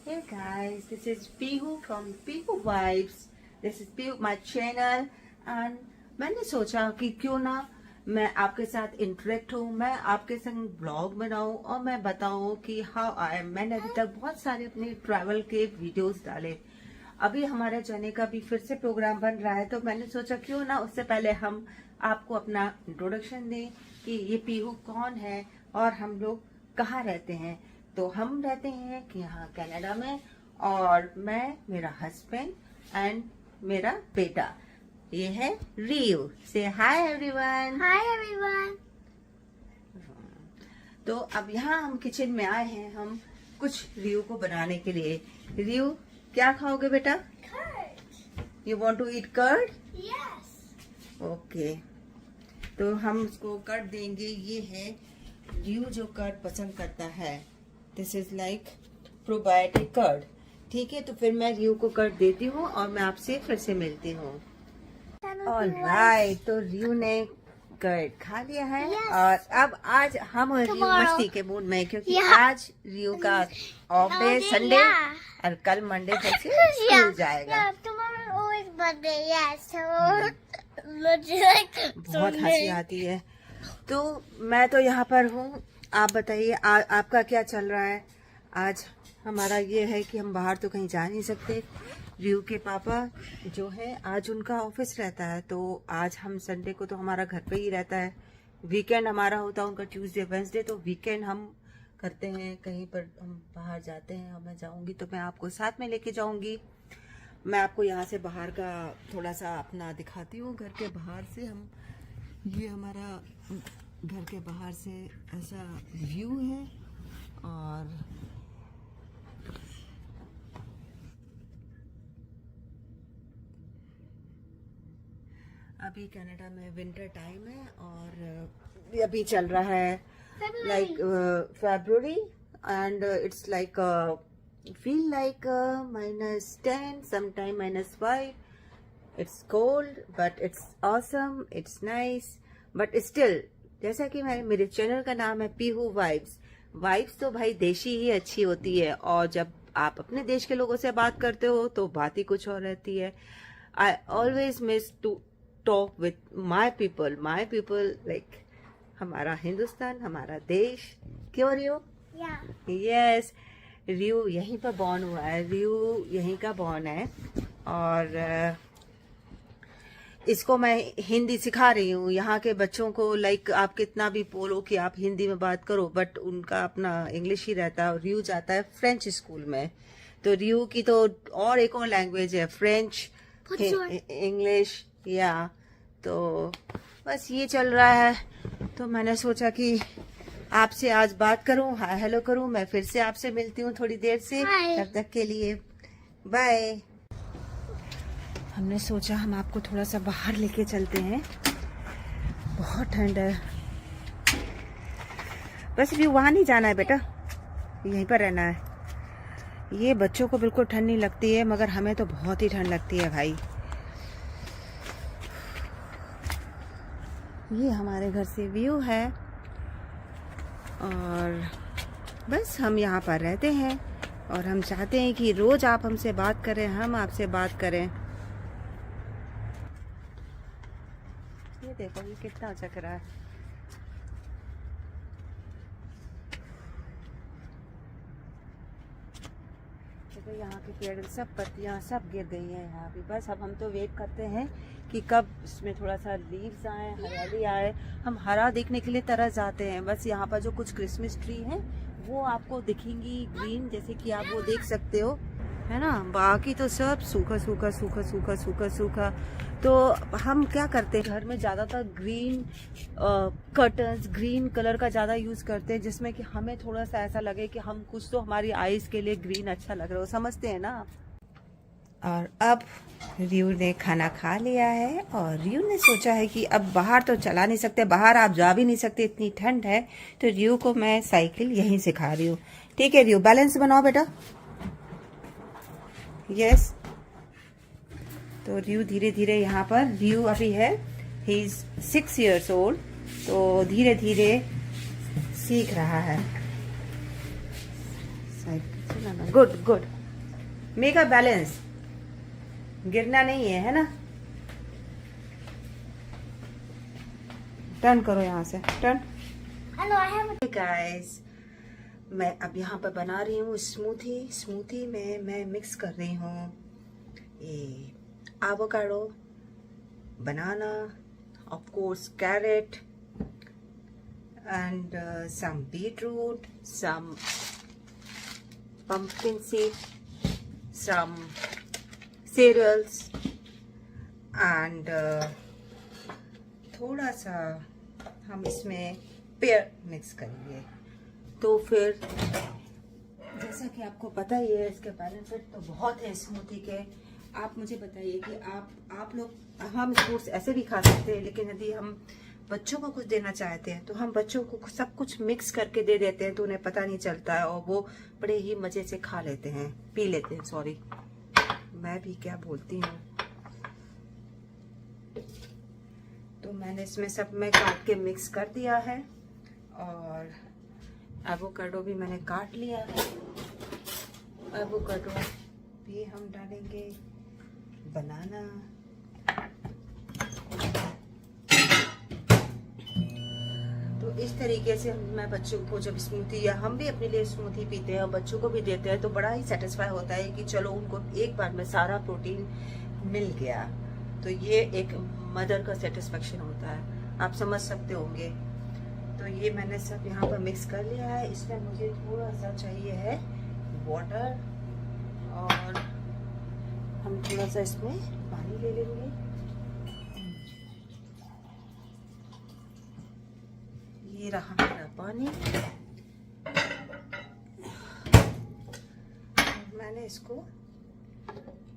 Hey guys, this is Pihu from Pihu Vibes. This is Pihu, my channel. And मैंने सोचा कि क्यों ना मैं आपके साथ इंटरेक्ट हूँ, मैं आपके संग ब्लॉग बनाऊँ और मैं बताऊँ कि हाउ आई एम। मैंने अभी तक बहुत सारे अपने ट्रैवल के वीडियोस डाले। अभी हमारे जाने का भी फिर से प्रोग्राम बन रहा है, तो मैंने सोचा क्यों ना उससे पहले हम आपको अपना इंट्रोडक्शन दें कि ये पीहू कौन है और हम लोग कहाँ रहते हैं। तो हम रहते हैं कि यहाँ कनाडा में, और मैं, मेरा हस्बैंड एंड मेरा बेटा, ये है रियू। से हाय एवरीवन। Hi everyone. तो अब यहाँ हम किचन में आए हैं, हम कुछ रियू को बनाने के लिए। रियू, क्या खाओगे बेटा? Curd. You want to eat curd? Yes. Okay, तो हम उसको कर्ड देंगे। ये है रियू जो कर्ड पसंद करता है। This is like probiotic curd. ठीक है, तो फिर मैं रियू को कर्ड देती हूँ और मैं आपसे फिर से मिलती हूँ। ऑलराइट, तो रियू ने कर्ड खा लिया है। Yes. और अब आज हम रियू मस्ती के मूड में, क्योंकि आज रियू का ऑफ डे संडे, और कल मंडे फिर से स्कूल जाएगा। बहुत हंसी आती है। तो मैं तो यहाँ पर हूँ, आप बताइए आपका क्या चल रहा है? आज हमारा ये है कि हम बाहर तो कहीं जा नहीं सकते। रियू के पापा जो है, आज उनका ऑफिस रहता है, तो आज हम संडे को तो हमारा घर पे ही रहता है। वीकेंड हमारा होता है उनका ट्यूसडे वेंसडे, तो वीकेंड हम करते हैं, कहीं पर हम बाहर जाते हैं। और मैं जाऊंगी तो मैं आपको साथ में लेके जाऊंगी। मैं आपको यहाँ से बाहर का थोड़ा सा अपना दिखाती हूँ। घर के बाहर से हम, ये हमारा घर के बाहर से ऐसा व्यू है। और अभी कनाडा में विंटर टाइम है और अभी चल रहा है like February, and it's like feel like -10, sometime -5. It's cold, but it's awesome. It's nice, but still, जैसा कि मेरे चैनल का नाम है पीहू वाइब्स। वाइब्स तो भाई देशी ही अच्छी होती है, और जब आप अपने देश के लोगों से बात करते हो तो बात ही कुछ और रहती है। I always miss to talk with my people like हमारा हिंदुस्तान, हमारा देश। क्यों रियो? यस, रियू यहीं पर बॉर्न हुआ है, रियू यहीं का बॉर्न है। और इसको मैं हिंदी सिखा रही हूँ यहाँ के बच्चों को। लाइक आप कितना भी बोलो कि आप हिंदी में बात करो, बट उनका अपना इंग्लिश ही रहता है। और रियू जाता है फ्रेंच स्कूल में, तो रियू की तो और एक और लैंग्वेज है, फ्रेंच, इंग्लिश। या तो बस ये चल रहा है। तो मैंने सोचा कि आपसे आज बात करूं, हाय हेलो करूं। मैं फिर से आपसे मिलती हूँ थोड़ी देर से। तब तक के लिए बाय। हमने सोचा हम आपको थोड़ा सा बाहर लेके चलते हैं, बहुत ठंड है। बस भी वहां नहीं जाना है बेटा, यहीं पर रहना है। ये बच्चों को बिल्कुल ठंड नहीं लगती है, मगर हमें तो बहुत ही ठंड लगती है भाई। ये हमारे घर से व्यू है, और बस हम यहाँ पर रहते हैं, और हम चाहते हैं कि रोज आप हमसे बात करें, हम आपसे बात करें। ये देखो ये कितना चक रहा है। देखो यहाँ के पेड़, सब पत्तियाँ सब गिर गई हैं यहाँ भी। बस अब हम तो वेट करते हैं कि कब इसमें थोड़ा सा लीव्स आए, हरियाली आए। हम हरा देखने के लिए तरस जाते हैं। बस यहाँ पर जो कुछ क्रिसमस ट्री हैं वो आपको दिखेंगी ग्रीन, जैसे कि आप वो देख सकते हो, है ना। बाकी तो सब सूखा सूखा सूखा सूखा सूखा सूखा। तो हम क्या करते हैं, घर में ज़्यादातर ग्रीन कर्टन्स, ग्रीन कलर का ज़्यादा यूज़ करते हैं, जिसमें कि हमें थोड़ा सा ऐसा लगे कि हम कुछ तो हमारी आईज के लिए ग्रीन अच्छा लग रहा है, समझते हैं ना आप। और अब रियू ने खाना खा लिया है, और रियू ने सोचा है कि अब बाहर तो चला नहीं सकते, बाहर आप जा भी नहीं सकते, इतनी ठंड है। तो रियू को मैं साइकिल यहीं सिखा रही हूँ। ठीक है रियू, बैलेंस बनाओ बेटा। यस, तो रियू धीरे धीरे यहाँ पर, रियू अभी है, ही इज 6 years old, तो धीरे धीरे सीख रहा है साइकिल चलाना। Good good. Make a balance, गिरना नहीं है ना। टर्न करो यहाँ से, turn. I know I have a guys, मैं अब यहाँ पर बना रही हूँ स्मूथी। स्मूथी में मैं मिक्स कर रही हूँ ये avocado, banana, of course carrot, and some beetroot, some pumpkin seed, some cereals, and थोड़ा सा हम इसमें पेयर मिक्स करेंगे। तो फिर जैसा कि आपको पता ही है, इसके बेनिफिट तो बहुत है स्मूथी के। आप मुझे बताइए कि आप लोग, हम फ्रूट्स ऐसे भी खा सकते हैं, लेकिन यदि हम बच्चों को कुछ देना चाहते हैं तो हम बच्चों को सब कुछ मिक्स करके दे देते हैं, तो उन्हें पता नहीं चलता है और वो बड़े ही मजे से खा लेते हैं, पी लेते हैं। सॉरी, मैं भी क्या बोलती हूँ। तो मैंने इसमें सब में काट के मिक्स कर दिया है, और एवोकाडो भी मैंने काट लिया है। एवोकाडो भी हम डालेंगे, बनाना, तो इस तरीके से मैं बच्चों को जब स्मूथी, या हम भी अपने लिए स्मूथी पीते हैं और बच्चों को भी देते हैं, तो बड़ा ही सेटिस्फाई होता है कि चलो उनको एक बार में सारा प्रोटीन मिल गया। तो ये एक मदर का सेटिस्फेक्शन होता है, आप समझ सकते होंगे। तो ये मैंने सब यहाँ पर मिक्स कर लिया है। इसमें मुझे थोड़ा सा चाहिए है वाटर, और हम थोड़ा सा इसमें पानी ले लेंगे। ये रहा मेरा पानी। मैंने इसको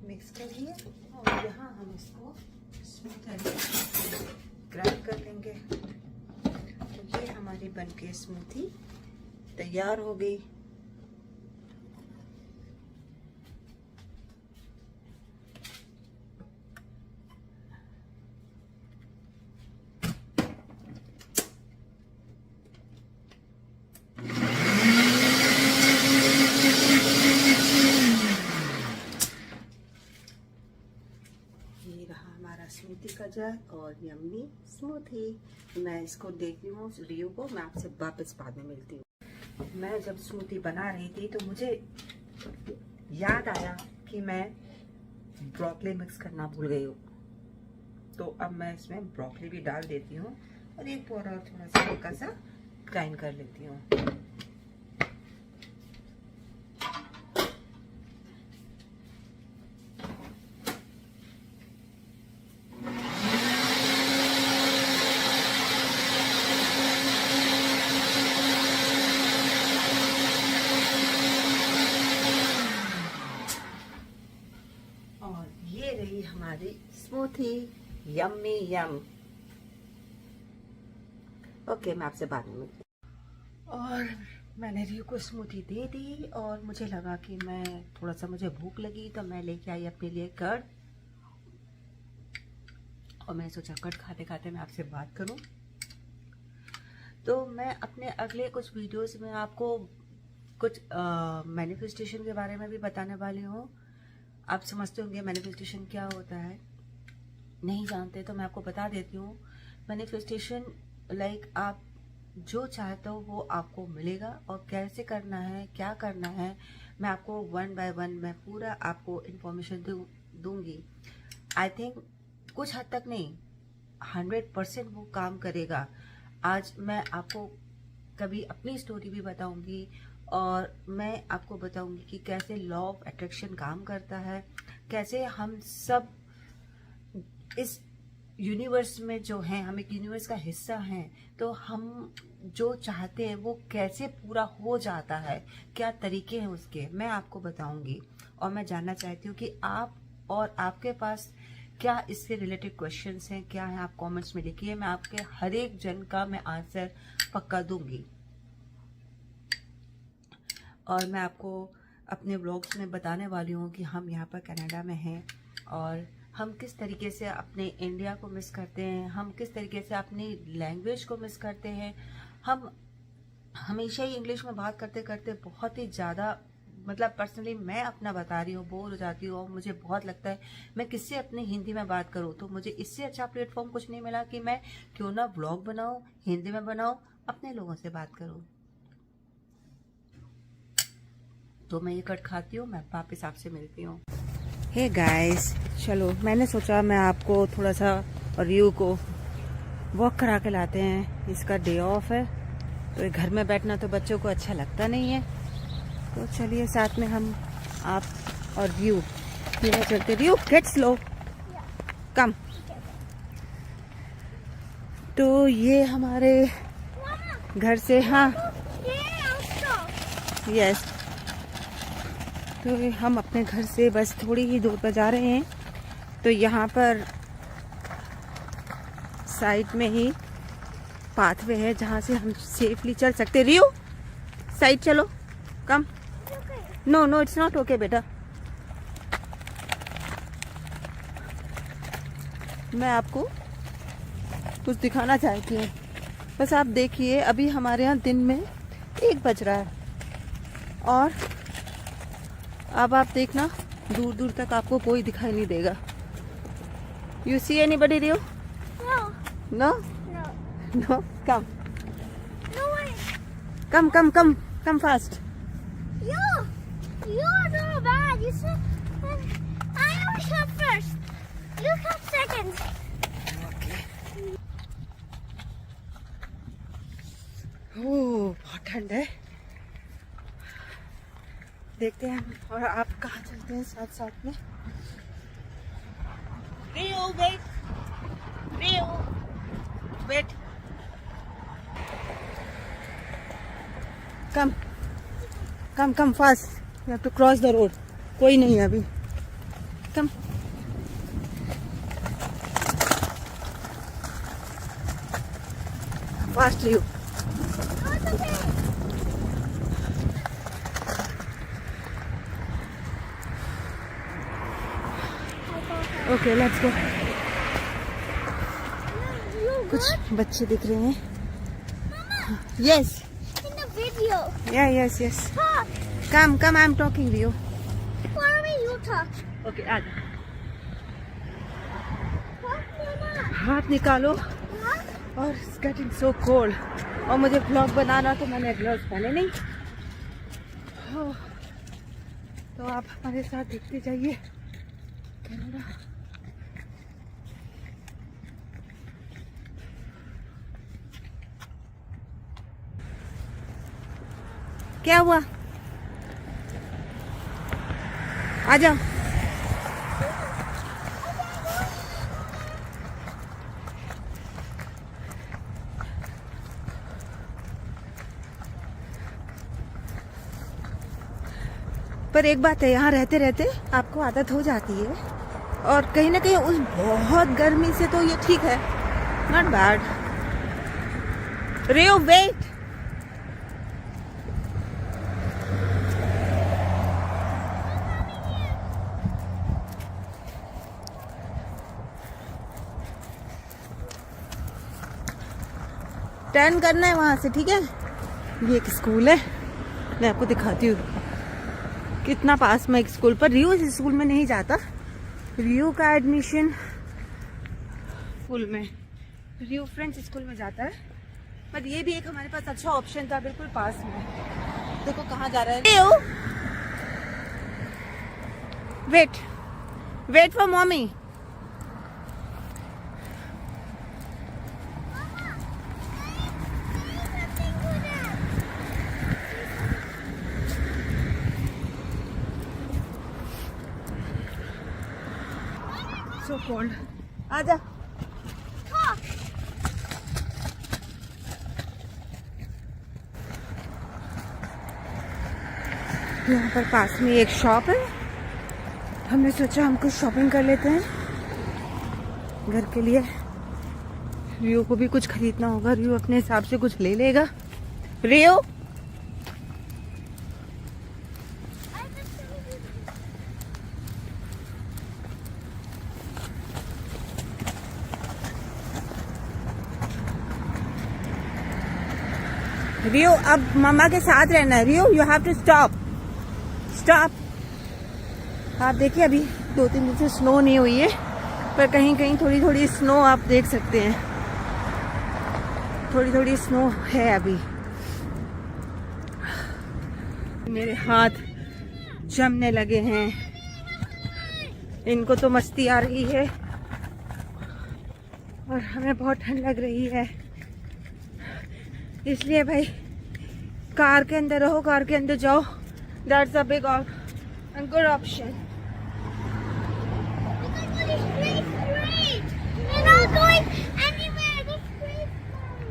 मिक्स कर लिया, और यहाँ हम इसको ग्राइंड कर लेंगे। तो ये हमारी बनके स्मूथी तैयार हो गई। स्मूथी का जार और यम्मी स्मूथी। मैं इसको देखती हूँ रियो को, मैं आपसे वापस बाद में मिलती हूँ। मैं जब स्मूथी बना रही थी तो मुझे याद आया कि मैं ब्रोकली मिक्स करना भूल गई हूँ। तो अब मैं इसमें ब्रोकली भी डाल देती हूँ, और एक बार और थोड़ा सा हल्का सा ग्राइंड कर लेती हूँ। ये रही हमारी स्मूथी, यम्मी यम। ओके, मैं आपसे बाद में मिलती हूँ। और मैंने रियो को स्मूथी दे दी, और मुझे लगा कि मैं थोड़ा सा, मुझे भूख लगी तो मैं लेके आई अपने लिए कर्ड, और मैं सोचा कर्ड खाते खाते मैं आपसे बात करूं। तो मैं अपने अगले कुछ वीडियोस में आपको कुछ मैनिफेस्टेशन के बारे में भी बताने वाली हूँ। आप समझते होंगे मैनिफेस्टेशन क्या होता है, नहीं जानते तो मैं आपको बता देती हूँ। मैनिफेस्टेशन लाइक आप जो चाहते हो वो आपको मिलेगा, और कैसे करना है, क्या करना है, मैं आपको 1 बाय 1 मैं पूरा आपको इन्फॉर्मेशन दूंगी। आई थिंक कुछ हद तक नहीं, 100% वो काम करेगा। आज मैं आपको कभी अपनी स्टोरी भी बताऊंगी, और मैं आपको बताऊंगी कि कैसे लॉ ऑफ अट्रैक्शन काम करता है, कैसे हम सब इस यूनिवर्स में जो हैं, हम एक यूनिवर्स का हिस्सा हैं, तो हम जो चाहते हैं वो कैसे पूरा हो जाता है, क्या तरीके हैं उसके, मैं आपको बताऊंगी। और मैं जानना चाहती हूँ कि आप और आपके पास क्या इससे रिलेटेड क्वेश्चंस हैं, क्या है, आप कमेंट्स में लिखिए। मैं आपके हर एक जन का मैं आंसर पक्का दूंगी। और मैं आपको अपने व्लॉग्स में बताने वाली हूँ कि हम यहाँ पर कनाडा में हैं, और हम किस तरीके से अपने इंडिया को मिस करते हैं, हम किस तरीके से अपनी लैंग्वेज को मिस करते हैं। हम हमेशा ही इंग्लिश में बात करते करते बहुत ही ज़्यादा मतलब पर्सनली मैं अपना बता रही हूँ, बोर हो जाती हूँ और मुझे बहुत लगता है मैं किससे अपने हिंदी में बात करूँ। तो मुझे इससे अच्छा प्लेटफॉर्म कुछ नहीं मिला कि मैं क्यों ना व्लॉग बनाऊँ, हिंदी में बनाऊँ, अपने लोगों से बात करूँ। तो मैं ये कट खाती हूँ, मैं वापस आपसे मिलती हूँ। हे गाइस, चलो मैंने सोचा मैं आपको थोड़ा सा और रियू को वॉक करा के लाते हैं। इसका डे ऑफ है तो घर में बैठना तो बच्चों को अच्छा लगता नहीं है। तो चलिए साथ में हम, आप और रियू ये चलते। रियू गेट स्लो, कम। तो ये हमारे घर से, हाँ यस, तो हम अपने घर से बस थोड़ी ही दूर पर जा रहे हैं। तो यहाँ पर साइड में ही पाथवे है जहाँ से हम सेफली चल सकते। रियू साइड चलो, come. No no it's not okay बेटा। मैं आपको कुछ दिखाना चाहती हूँ, बस आप देखिए। अभी हमारे यहाँ दिन में 1 बज रहा है और अब आप देखना दूर दूर तक आपको कोई दिखाई नहीं देगा। You see anybody Rio? No no, come come come come come fast. You're so bad. You said I always come first. You come second. बहुत ठंड है। देखते हैं हम और आप कहाँ चलते हैं साथ साथ में। Rio wait, Rio wait, come come come fast. You have to cross the road. कोई नहीं है अभी, come. Fast Rio. Okay let's go. कुछ बच्चे दिख रहे हैं। Yes, In the video. Yeah yes yes, Talk. Come come, I am talking Rio. Why don't you talk? Okay आ जा, Talk, Mama. हाथ निकालो। Huh? और इट्स गेटिंग सो कोल्ड और मुझे व्लॉग बनाना तो मैंने ग्लव्स पहने नहीं। तो आप हमारे साथ देखते जाइए कनाडा। क्या हुआ? आ जाओ। पर एक बात है, यहाँ रहते रहते आपको आदत हो जाती है और कहीं ना कहीं उस बहुत गर्मी से तो ये ठीक है, not bad. Riyo wait, turn करना है वहां से, ठीक है। ये एक स्कूल है, मैं आपको दिखाती हूँ कितना पास में एक स्कूल। पर रियो इस स्कूल में नहीं जाता। रियो का एडमिशन स्कूल में, रियो फ्रेंड्स स्कूल में जाता है। पर ये भी एक हमारे पास अच्छा ऑप्शन था, बिल्कुल पास में। देखो कहाँ जा रहा है Rio. Wait wait for mommy. So cold. आजा। यहाँ पर पास में एक शॉप है, हमने सोचा हम कुछ शॉपिंग कर लेते हैं घर के लिए। रियो को भी कुछ खरीदना होगा, रियो अपने हिसाब से कुछ ले लेगा। रियो रियो अब मामा के साथ रहना है। Rio you have to stop stop. आप देखिए अभी 2-3 दिन से स्नो नहीं हुई है, पर कहीं कहीं थोड़ी थोड़ी स्नो आप देख सकते हैं, थोड़ी थोड़ी स्नो है अभी। मेरे हाथ जमने लगे हैं, इनको तो मस्ती आ रही है और हमें बहुत ठंड लग रही है। इसलिए भाई कार के अंदर रहो, कार के अंदर जाओ, दैट्स अ बिग और good option.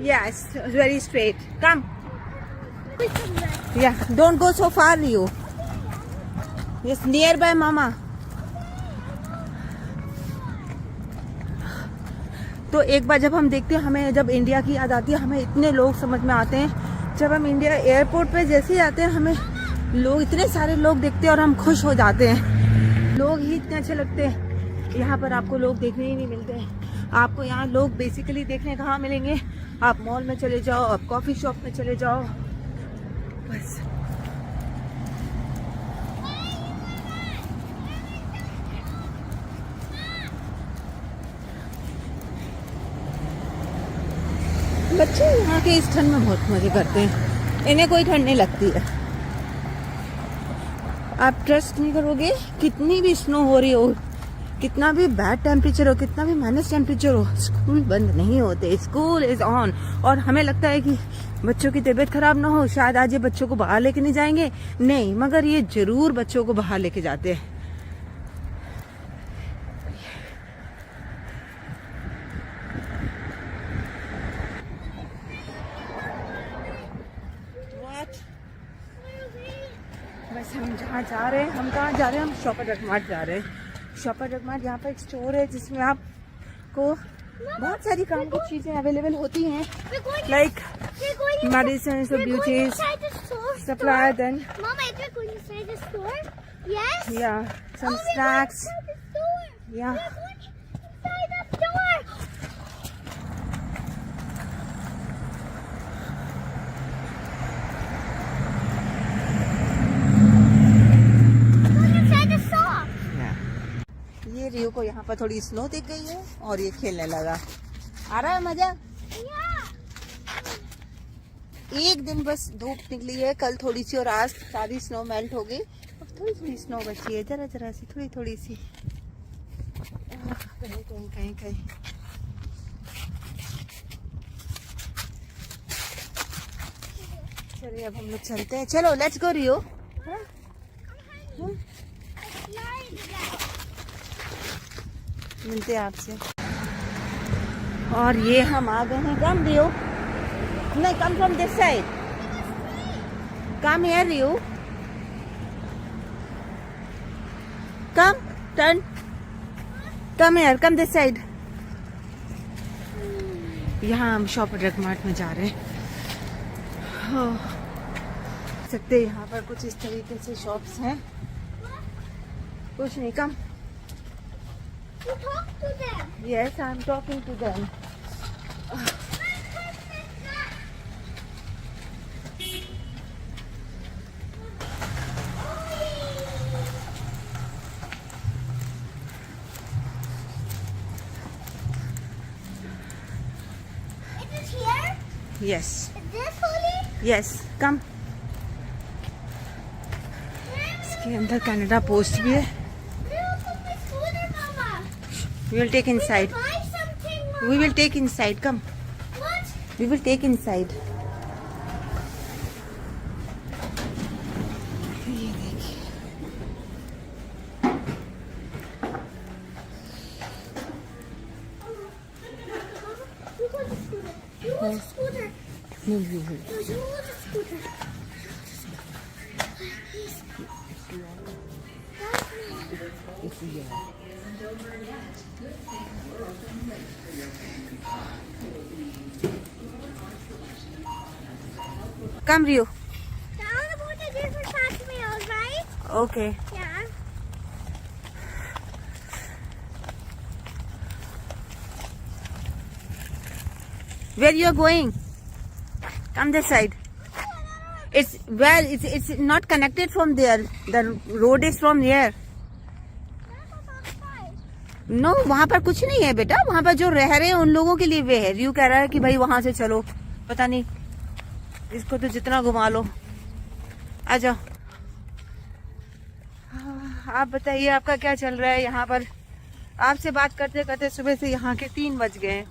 Yes, very straight. Come. Yeah, don't go so far, Rio. Just nearby, Mama. तो एक बार जब हम देखते हैं, हमें जब इंडिया की याद आती है, हमें इतने लोग समझ में आते हैं। जब हम इंडिया एयरपोर्ट पे जैसे ही आते हैं, हमें लोग, इतने सारे लोग देखते हैं और हम खुश हो जाते हैं। लोग ही इतने अच्छे लगते हैं। यहाँ पर आपको लोग देखने ही नहीं मिलते हैं। आपको यहाँ लोग बेसिकली देखने कहाँ मिलेंगे? आप मॉल में चले जाओ, आप कॉफी शॉप में चले जाओ, बस। बच्चे यहाँ के इस ठंड में बहुत मजे करते हैं, इन्हें कोई ठंड नहीं लगती है। आप ट्रस्ट नहीं करोगे, कितनी भी स्नो हो रही हो, कितना भी बैड टेम्परेचर हो, कितना भी माइनस टेम्परेचर हो, स्कूल बंद नहीं होते। School is on. और हमें लगता है कि बच्चों की तबीयत खराब ना हो, शायद आज ये बच्चों को बाहर लेके नहीं जाएंगे, नहीं, मगर ये जरूर बच्चों को बाहर लेके जाते हैं। बस हम जहाँ जा रहे हैं, हम कहाँ जा रहे हैं? हम शॉपर जग मार्ट जा रहे हैं। शॉपर जग मार्ट, यहाँ पर एक स्टोर है जिसमें आपको बहुत सारी काम की चीजें अवेलेबल होती हैं, like medicine, beauties, supply, then या सम स्नैक्स, या रियो को यहाँ पर थोड़ी स्नो दिख गई है और ये खेलने लगा। आ रहा है मजा? एक दिन बस धूप निकली है, कल थोड़ी सी और आज सारी स्नो मेल्ट हो गई। अब थोड़ी थोड़ी स्नो बची है, जरा जरा सी, थोड़ी थोड़ी सी, कहीं कहीं कहीं कहीं। चलिए अब हम लोग चलते हैं, चलो लेट्स गो रियो। मिलते हैं आपसे। और ये हम आ गए हैं। कम रियो, नहीं, come from this side, come here Rio, come, turn, come here, come this side. यहाँ हम शॉपर जग मार्ट में जा रहे हैं। सकते यहाँ पर कुछ इस तरीके से शॉप्स हैं, कुछ नहीं। कम। You talk to them. Yes, I'm talking to them. Is it here? Yes. Is this holy? Yes. Come. इसके अंदर कनाडा पोस्ट भी है। We will take inside. We will take inside. Come. What? We will take inside. ये देखिए। You got the scooter. You got the scooter. No, you will. No, you got the scooter. It's here. Come, Rio. Down about the different parts of meals, right? Okay. Yeah. Where you are going? Come this side. It's well, it's not connected from there. The road is from here. No, वहाँ पर कुछ नहीं है बेटा. वहाँ पर जो रह रहे हैं उन लोगों के लिए वे है. रियू कह रहा है कि भाई वहाँ से चलो. पता नहीं, इसको तो जितना घुमा लो. आ जाओ. आप बताइए आपका क्या चल रहा है यहाँ पर. आपसे बात करते करते सुबह से यहाँ के 3 बज गए.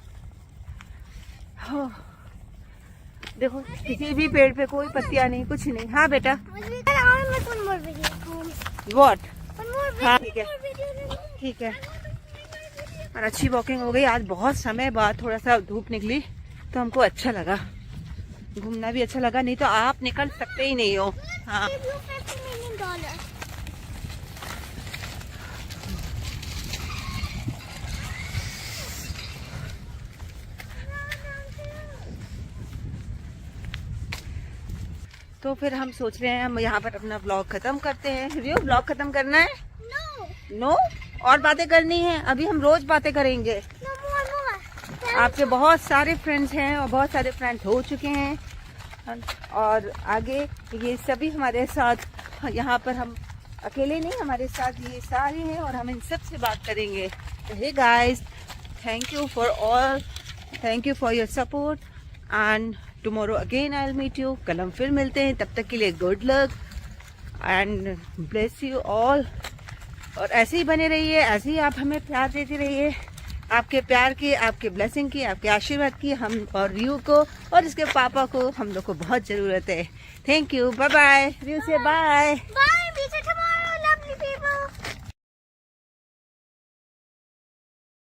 देखो किसी भी पेड़ पे कोई पत्तियां नहीं, कुछ नहीं. हाँ बेटा. What? हाँ ठीक है, ठीक है. और अच्छी वॉकिंग हो गई. आज बहुत समय बाद थोड़ा सा धूप निकली तो हमको अच्छा लगा. घूमना भी अच्छा लगा, नहीं तो आप निकल सकते ही नहीं हो. हाँ तो फिर हम सोच रहे हैं हम यहाँ पर अपना व्लॉग खत्म करते हैं. रियो व्लॉग खत्म करना है? नो और बातें करनी है. अभी हम रोज बातें करेंगे. आपके बहुत सारे फ्रेंड्स हैं और बहुत सारे फ्रेंड्स हो चुके हैं और आगे ये सभी हमारे साथ. यहाँ पर हम अकेले नहीं, हमारे साथ ये सारे हैं और हम इन सब से बात करेंगे. Hey guys, thank you for all, thank you for your support and tomorrow again I will meet you. कल हम फिर मिलते हैं. तब तक के लिए good luck and bless you all. और ऐसे ही बने रहिए, ऐसे ही आप हमें प्यार देते रहिए. आपके प्यार की, आपके ब्लेसिंग की, आपके आशीर्वाद की हम और रियू को और इसके पापा को हम लोग को बहुत ज़रूरत है. Thank you. Bye bye. रियू से बाय.